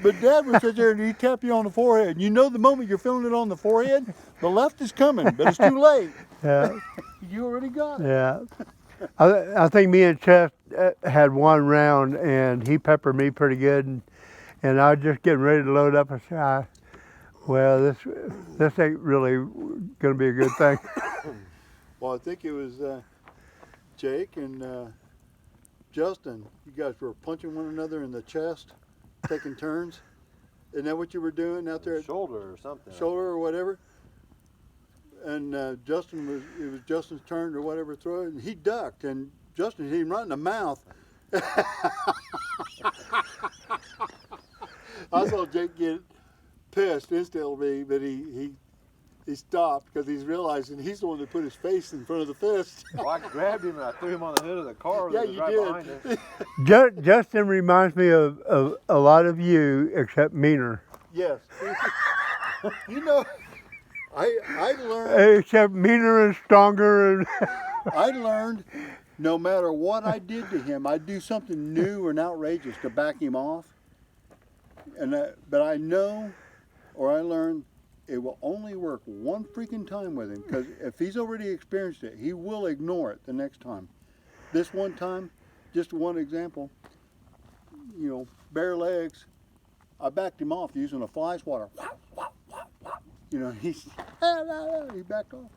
But Dad would sit there and he'd tap you on the forehead. And you know the moment you're feeling it on the forehead, the left is coming, but it's too late. Yeah, You already got it. yeah. I think me and Chess had one round, and he peppered me pretty good, and I was just getting ready to load up. I said, Well, this ain't really gonna be a good thing. Well, I think it was Jake and Justin. You guys were punching one another in the chest, taking turns. Isn't that what you were doing out there? Shoulder or something. Shoulder or whatever. And it was Justin's turn or whatever, throw it, and he ducked, and Justin hit him right in the mouth. I saw Jake get pissed instantly, but he stopped because he's realizing he's the one that put his face in front of the fist. Well, I grabbed him and I threw him on the hood of the car that was right behind us. Justin reminds me of a lot of you, except meaner. Yes. You know, I learned. Except meaner and stronger and. I learned no matter what I did to him, I'd do something new and outrageous to back him off. But I know, or I learned, it will only work one freaking time with him, because if he's already experienced it, he will ignore it the next time. This one time, just one example, you know, bare legs, I backed him off using a fly swatter. You know, he backed off.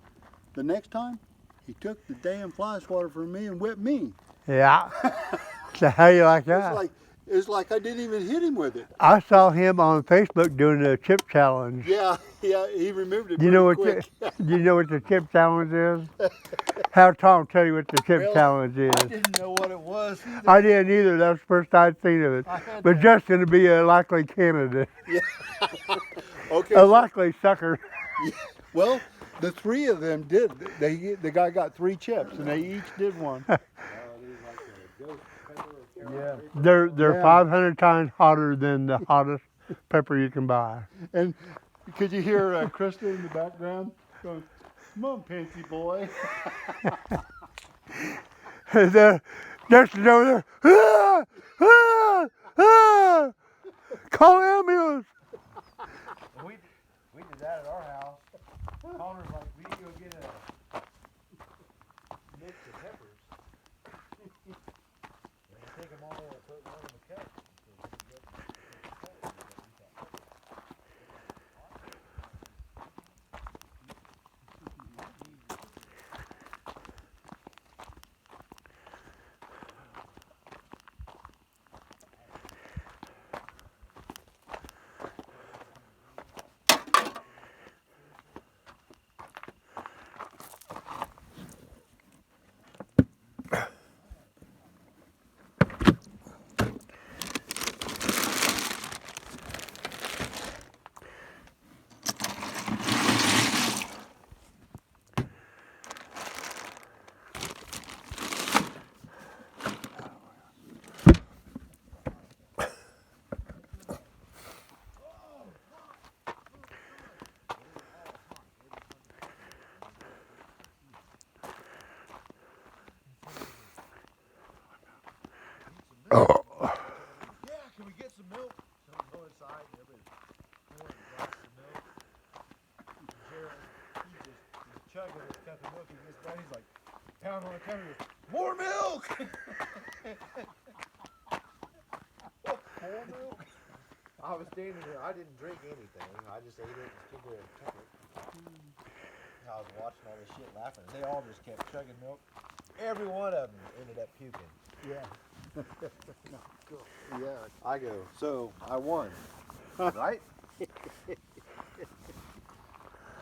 The next time, he took the damn fly swatter from me and whipped me. Yeah. So how you like that? It's like I didn't even hit him with it. I saw him on Facebook doing the chip challenge. Yeah, he remembered it. Do you know quick. do you know what the chip challenge is? Have Tom tell you what the chip Really? challenge is. I didn't know what it was either. I didn't either. That's the first I'd seen of it. But Justin would be a likely candidate. Yeah. Okay. A likely sucker. Yeah. Well, the three of them did. The guy got 3 chips, and they each did one. Yeah. They're 500 times hotter than the hottest pepper you can buy. And could you hear Krista in the background going, "Come on, Pansy boy." Justin's over there. Ah, ah, ah, call ambulance. We did that at our house. Connor's like, we need to go get a mix of peppers. And take them all and put one in the cup. Chugging this cup of milk, he gets down, he's like, pound on the counter, more milk! More milk? I was standing there, I didn't drink anything, I just ate it and stood there and took it. I was watching all this shit laughing, they all just kept chugging milk. Every one of them ended up puking. Yeah. Yeah. I go, so I won, right?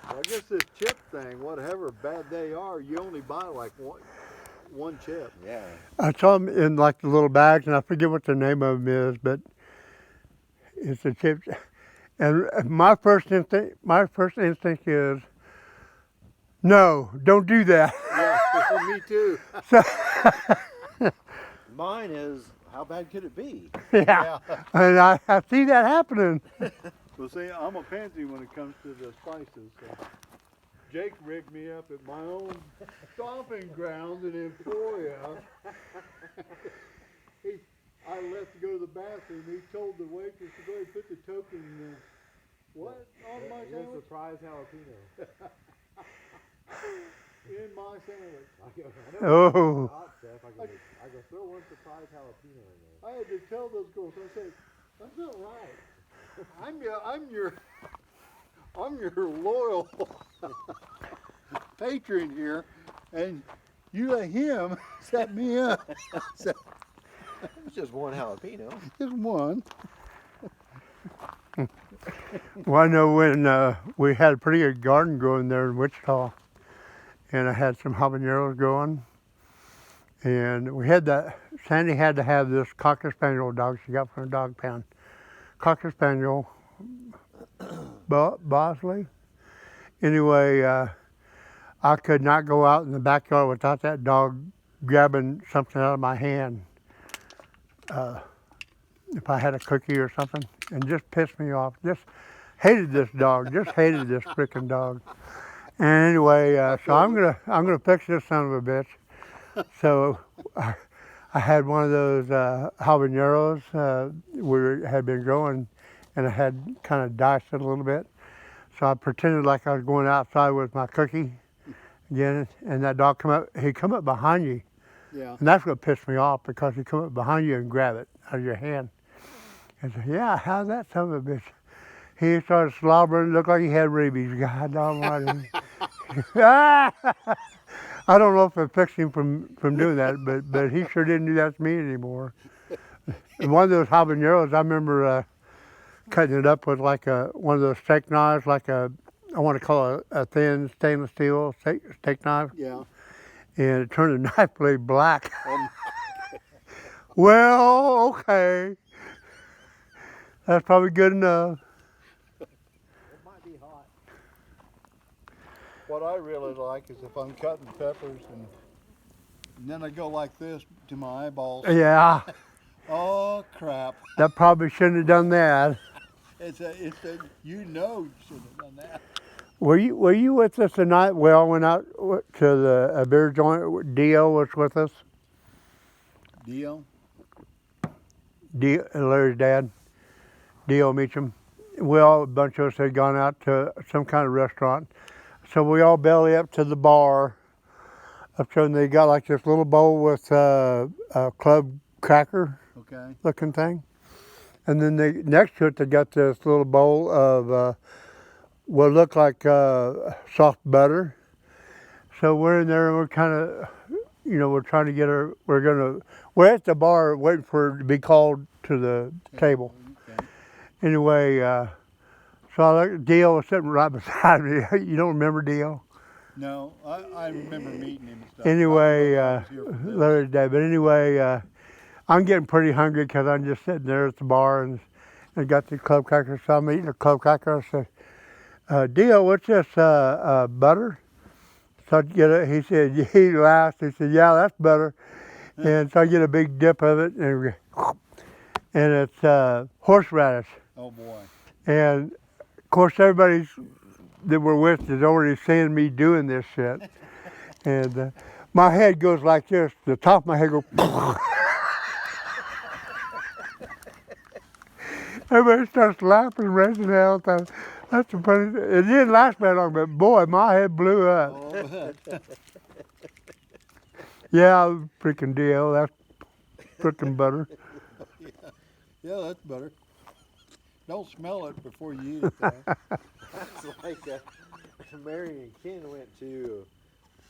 Well, I guess this chip thing, whatever bad they are, you only buy like one chip. Yeah. I saw them in like the little bags, and I forget what the name of them is, but it's a chip. And my first instinct is, no, don't do that. Yeah, me too. Mine is, how bad could it be? Yeah. And I see that happening. Well, see, I'm a pansy when it comes to the spices. So. Jake rigged me up at my own stomping grounds in Emporia. I left to go to the bathroom. He told the waitress to go ahead and put the token on my sandwich? Surprise jalapeno. In my sandwich. Oh. Hot stuff. I go throw one surprise jalapeno in there. I had to tell those girls. I said, "That's not right. I'm I'm your loyal patron here, and you let him set me up. So, It's just one jalapeno. just one. Well, I know when we had a pretty good garden growing there in Wichita, and I had some habaneros growing, and we had that. Sandy had to have this Cocker Spaniel dog she got from a dog pound. Cocker Spaniel, Bosley. Anyway, I could not go out in the backyard without that dog grabbing something out of my hand. If I had a cookie or something, and just pissed me off. Just hated this dog. Just hated this freaking dog. And anyway, so I'm gonna fix this son of a bitch. So I had one of those habaneros we had been growing, and I had kind of diced it a little bit. So I pretended like I was going outside with my cookie again, and that dog come up. He come up behind you, Yeah. and that's what pissed me off because he come up behind you and grab it out of your hand. And said, "Yeah, how's that son of a bitch?" He started slobbering, looked like he had rabies. God almighty. I don't know if it fixed him from doing that, but he sure didn't do that to me anymore. And one of those habaneros, I remember cutting it up with like one of those steak knives, I want to call it a thin stainless steel steak knife, Yeah. and it turned the knife blade black. Um, Well, okay. That's probably good enough. It might be hot. what I really like is if I'm cutting peppers and then I go like this to my eyeballs. Yeah, Oh crap! that probably shouldn't have done that. It's a you know should have done that. Were you with us tonight? We all went out to the beer joint. Dio was with us. Dio. Larry's dad, Dio Meacham. We all, a bunch of us had gone out to some kind of restaurant. So we all belly up to the bar. Up there, and they got like this little bowl with a club cracker Okay. looking thing. And then next to it, they got this little bowl of what looked like soft butter. So we're in there and we're kind of, we're trying to get we're at the bar waiting for it to be called to the table. Okay. Anyway, so I looked, Dio was sitting right beside me. You don't remember Dio? No, I remember meeting him and stuff. Anyway, I was here for this. Larry's dad. But anyway, I'm getting pretty hungry because I'm just sitting there at the bar and got the club crackers. So I'm eating a club cracker. I said, Dio, what's this, butter? So I get it. He said, he laughed. He said, yeah, that's butter. And so I get a big dip of it, and it's horseradish. Oh boy. And of course, everybody that we're with is already seeing me doing this shit. And my head goes like this. The top of my head goes. Everybody starts laughing, raising hell. That's the funny. It didn't last very long, but boy, my head blew up. Oh, Yeah, freaking deal. That's freaking butter. yeah, that's better. Don't smell it before you eat it, though. That's like Mary and Ken went to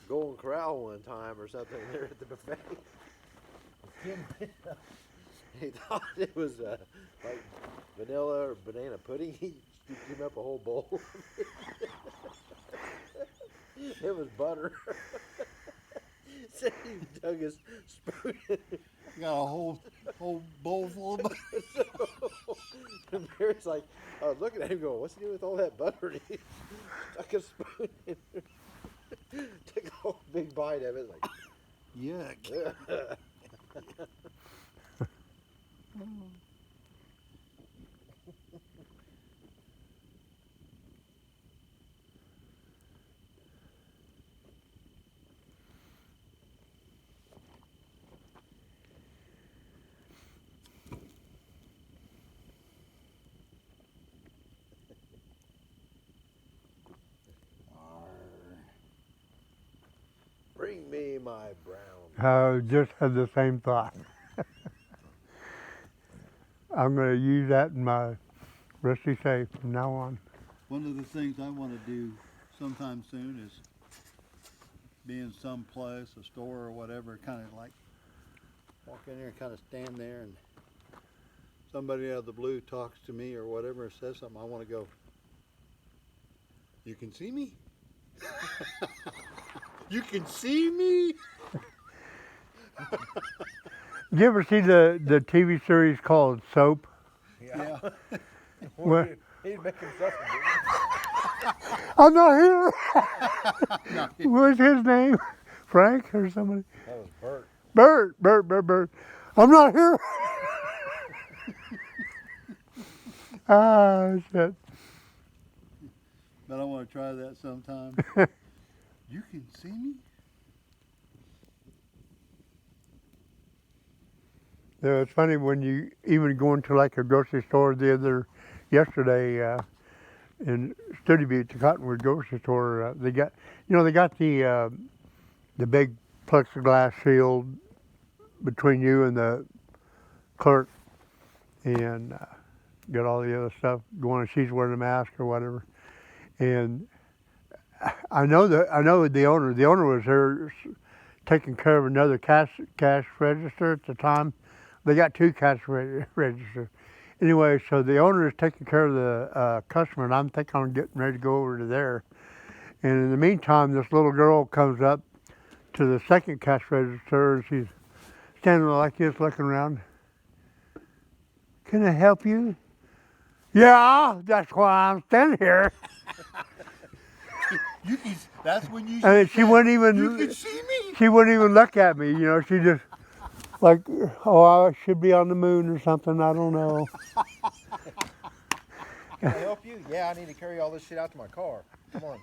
Golden Corral one time or something. They're at the buffet. Ken went up, he thought it was like vanilla or banana pudding. He scooped him up a whole bowl. It was butter. So he dug his spoon in. Got a whole bowl full of butter. And Mary's like, I was looking at him going, what's he doing with all that butter? And he stuck a spoon in there. Took a whole big bite of it. Like, Yuck. bring me my brown. I just had the same thought. I'm going to use that in my rusty safe from now on. One of the things I want to do sometime soon is be in some place, a store or whatever, kind of like walk in there and kind of stand there, and somebody out of the blue talks to me or whatever, says something, I want to go, "You can see me? You can see me?" Did you ever see the TV series called Soap? Yeah. What? He'd make himself I'm not here. No, What's his name? Frank or somebody? That was Bert. Bert. I'm not here. Ah, shit. but I want to try that sometime. You can see me? Yeah, it's funny when you even go into like a grocery store yesterday in Stony Beach, the Cottonwood grocery store. They got the big plexiglass shield between you and the clerk, and got all the other stuff going on. She's wearing a mask or whatever, and I know the owner. The owner was there taking care of another cash register at the time. They got two cash registers. Anyway, so the owner is taking care of the customer, and I'm thinking I'm getting ready to go over to there. And in the meantime, this little girl comes up to the second cash register, and she's standing like this, looking around. "Can I help you?" "Yeah, that's why I'm standing here." You can, that's when you And she wouldn't even. "You can see me?" She wouldn't even look at me. She just like, "Oh, I should be on the moon or something. I don't know." Can I help you? Yeah, I need to carry all this shit out to my car. Come on.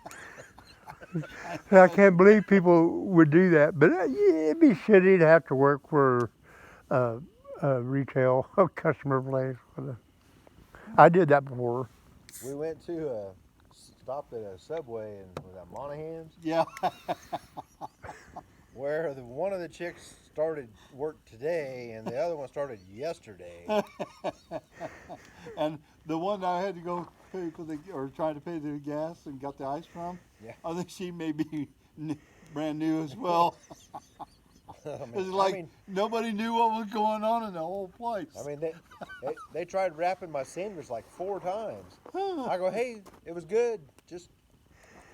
I can't believe people would do that. But yeah, it'd be shitty to have to work for a retail customer place. I did that before. We went to stopped at a Subway and was that Monahan's, Yeah. where one of the chicks started work today and the other one started yesterday. And the one I had to go pay or try to pay the gas and got the ice from, Yeah. I think she may be brand new as well. It's like nobody knew what was going on in the whole place. I mean, they tried wrapping my sandwich like 4 times. I go, "Hey, it was good. Just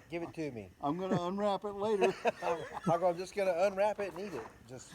give it to me." I'm gonna unwrap it later. I go, "I'm just gonna unwrap it and eat it." Just